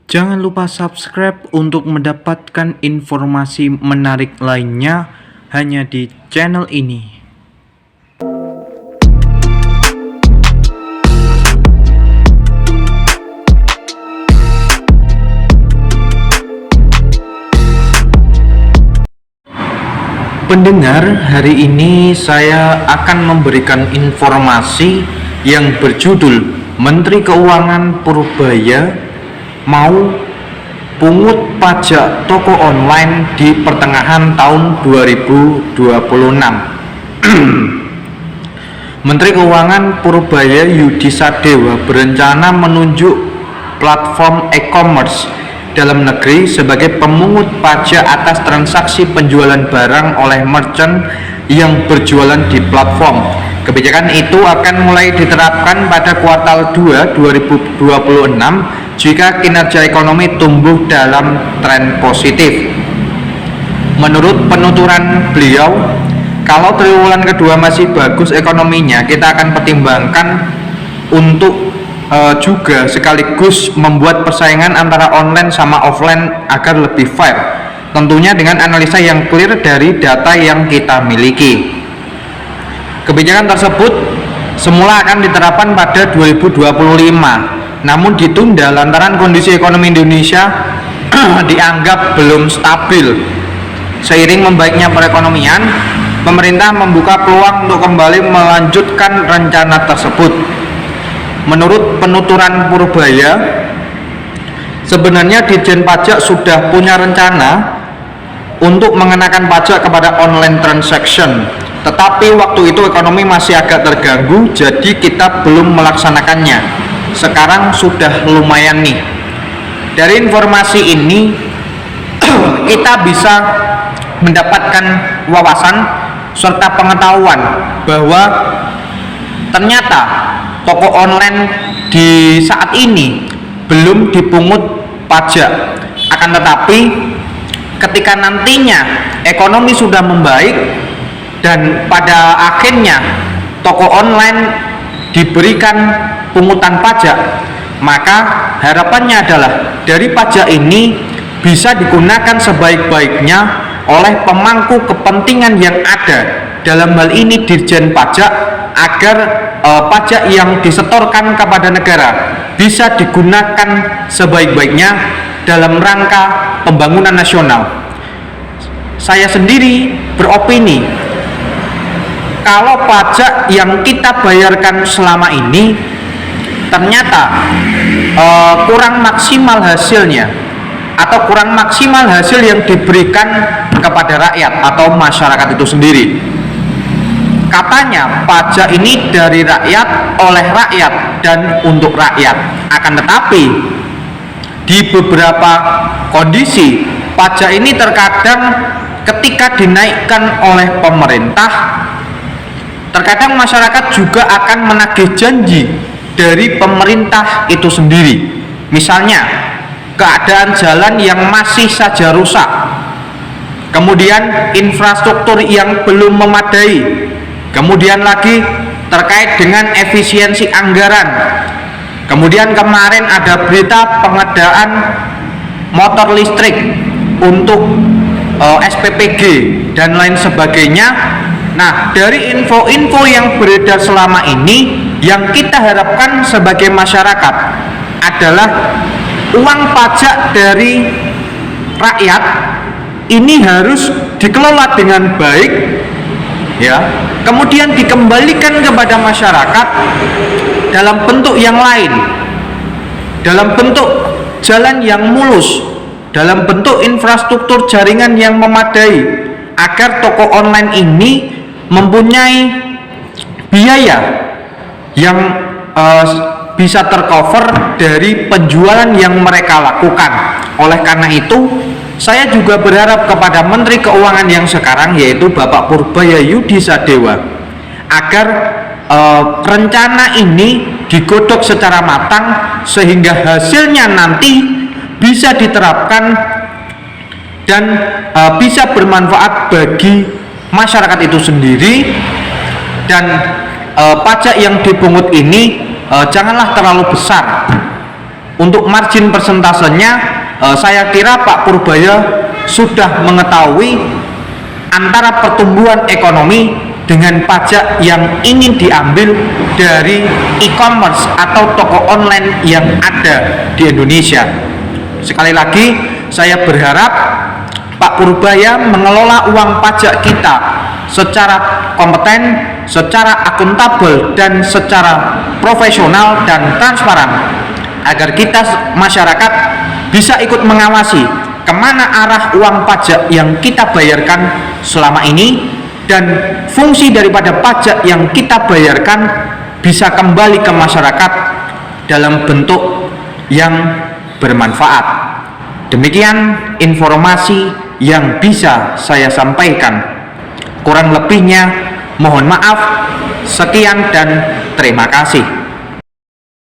Jangan lupa subscribe untuk mendapatkan informasi menarik lainnya hanya di channel ini. Pendengar, hari ini saya akan memberikan informasi yang berjudul Menteri Keuangan Purbaya mau pungut pajak toko online di pertengahan tahun 2026. Menteri Keuangan Purbaya Yudi Sadewa berencana menunjuk platform e-commerce dalam negeri sebagai pemungut pajak atas transaksi penjualan barang oleh merchant yang berjualan di platform. Kebijakan itu akan mulai diterapkan pada kuartal 2 2026 jika kinerja ekonomi tumbuh dalam tren positif. Menurut penuturan beliau, kalau triwulan kedua masih bagus ekonominya, kita akan pertimbangkan untuk juga sekaligus membuat persaingan antara online sama offline agar lebih fair, tentunya dengan analisa yang clear dari data yang kita miliki. Kebijakan tersebut semula akan diterapkan pada 2025, namun ditunda lantaran kondisi ekonomi Indonesia dianggap belum stabil. Seiring membaiknya perekonomian, pemerintah membuka peluang untuk kembali melanjutkan rencana tersebut. Menurut penuturan Purbaya, sebenarnya Ditjen Pajak sudah punya rencana untuk mengenakan pajak kepada online transaction, tetapi waktu itu ekonomi masih agak terganggu, jadi kita belum melaksanakannya. Sekarang sudah lumayan nih. Dari informasi ini kita bisa mendapatkan wawasan serta pengetahuan bahwa ternyata toko online di saat ini belum dipungut pajak. Akan tetapi ketika nantinya ekonomi sudah membaik dan pada akhirnya toko online diberikan pungutan pajak, maka harapannya adalah dari pajak ini bisa digunakan sebaik-baiknya oleh pemangku kepentingan yang ada, dalam hal ini Dirjen Pajak, agar pajak yang disetorkan kepada negara bisa digunakan sebaik-baiknya dalam rangka pembangunan nasional. Saya sendiri beropini, kalau pajak yang kita bayarkan selama ini ternyata kurang maksimal hasilnya, atau kurang maksimal hasil yang diberikan kepada rakyat atau masyarakat itu sendiri. Katanya pajak ini dari rakyat, oleh rakyat, dan untuk rakyat. Akan tetapi di beberapa kondisi pajak ini terkadang ketika dinaikkan oleh pemerintah, terkadang masyarakat juga akan menagih janji dari pemerintah itu sendiri. Misalnya keadaan jalan yang masih saja rusak, kemudian infrastruktur yang belum memadai, kemudian lagi terkait dengan efisiensi anggaran. Kemudian kemarin ada berita pengadaan motor listrik untuk SPPG dan lain sebagainya. Nah, dari info-info yang beredar selama ini, yang kita harapkan sebagai masyarakat adalah uang pajak dari rakyat ini harus dikelola dengan baik, ya, kemudian dikembalikan kepada masyarakat dalam bentuk yang lain, dalam bentuk jalan yang mulus, dalam bentuk infrastruktur jaringan yang memadai, agar toko online ini mempunyai biaya yang bisa tercover dari penjualan yang mereka lakukan. Oleh karena itu, saya juga berharap kepada Menteri Keuangan yang sekarang, yaitu Bapak Purbaya Yudi Sadewa, agar rencana ini digodok secara matang sehingga hasilnya nanti bisa diterapkan dan bisa bermanfaat bagi masyarakat itu sendiri. Dan pajak yang dipungut ini janganlah terlalu besar, Untuk margin persentasenya, saya kira Pak Purbaya sudah mengetahui antara pertumbuhan ekonomi dengan pajak yang ingin diambil dari e-commerce atau toko online yang ada di Indonesia. Sekali lagi, saya berharap Pak Purbaya mengelola uang pajak kita secara kompeten, secara akuntabel, dan secara profesional dan transparan, agar kita masyarakat bisa ikut mengawasi kemana arah uang pajak yang kita bayarkan selama ini, dan fungsi daripada pajak yang kita bayarkan bisa kembali ke masyarakat dalam bentuk yang bermanfaat. Demikian informasi yang bisa saya sampaikan. Kurang lebihnya mohon maaf. Sekian dan terima kasih.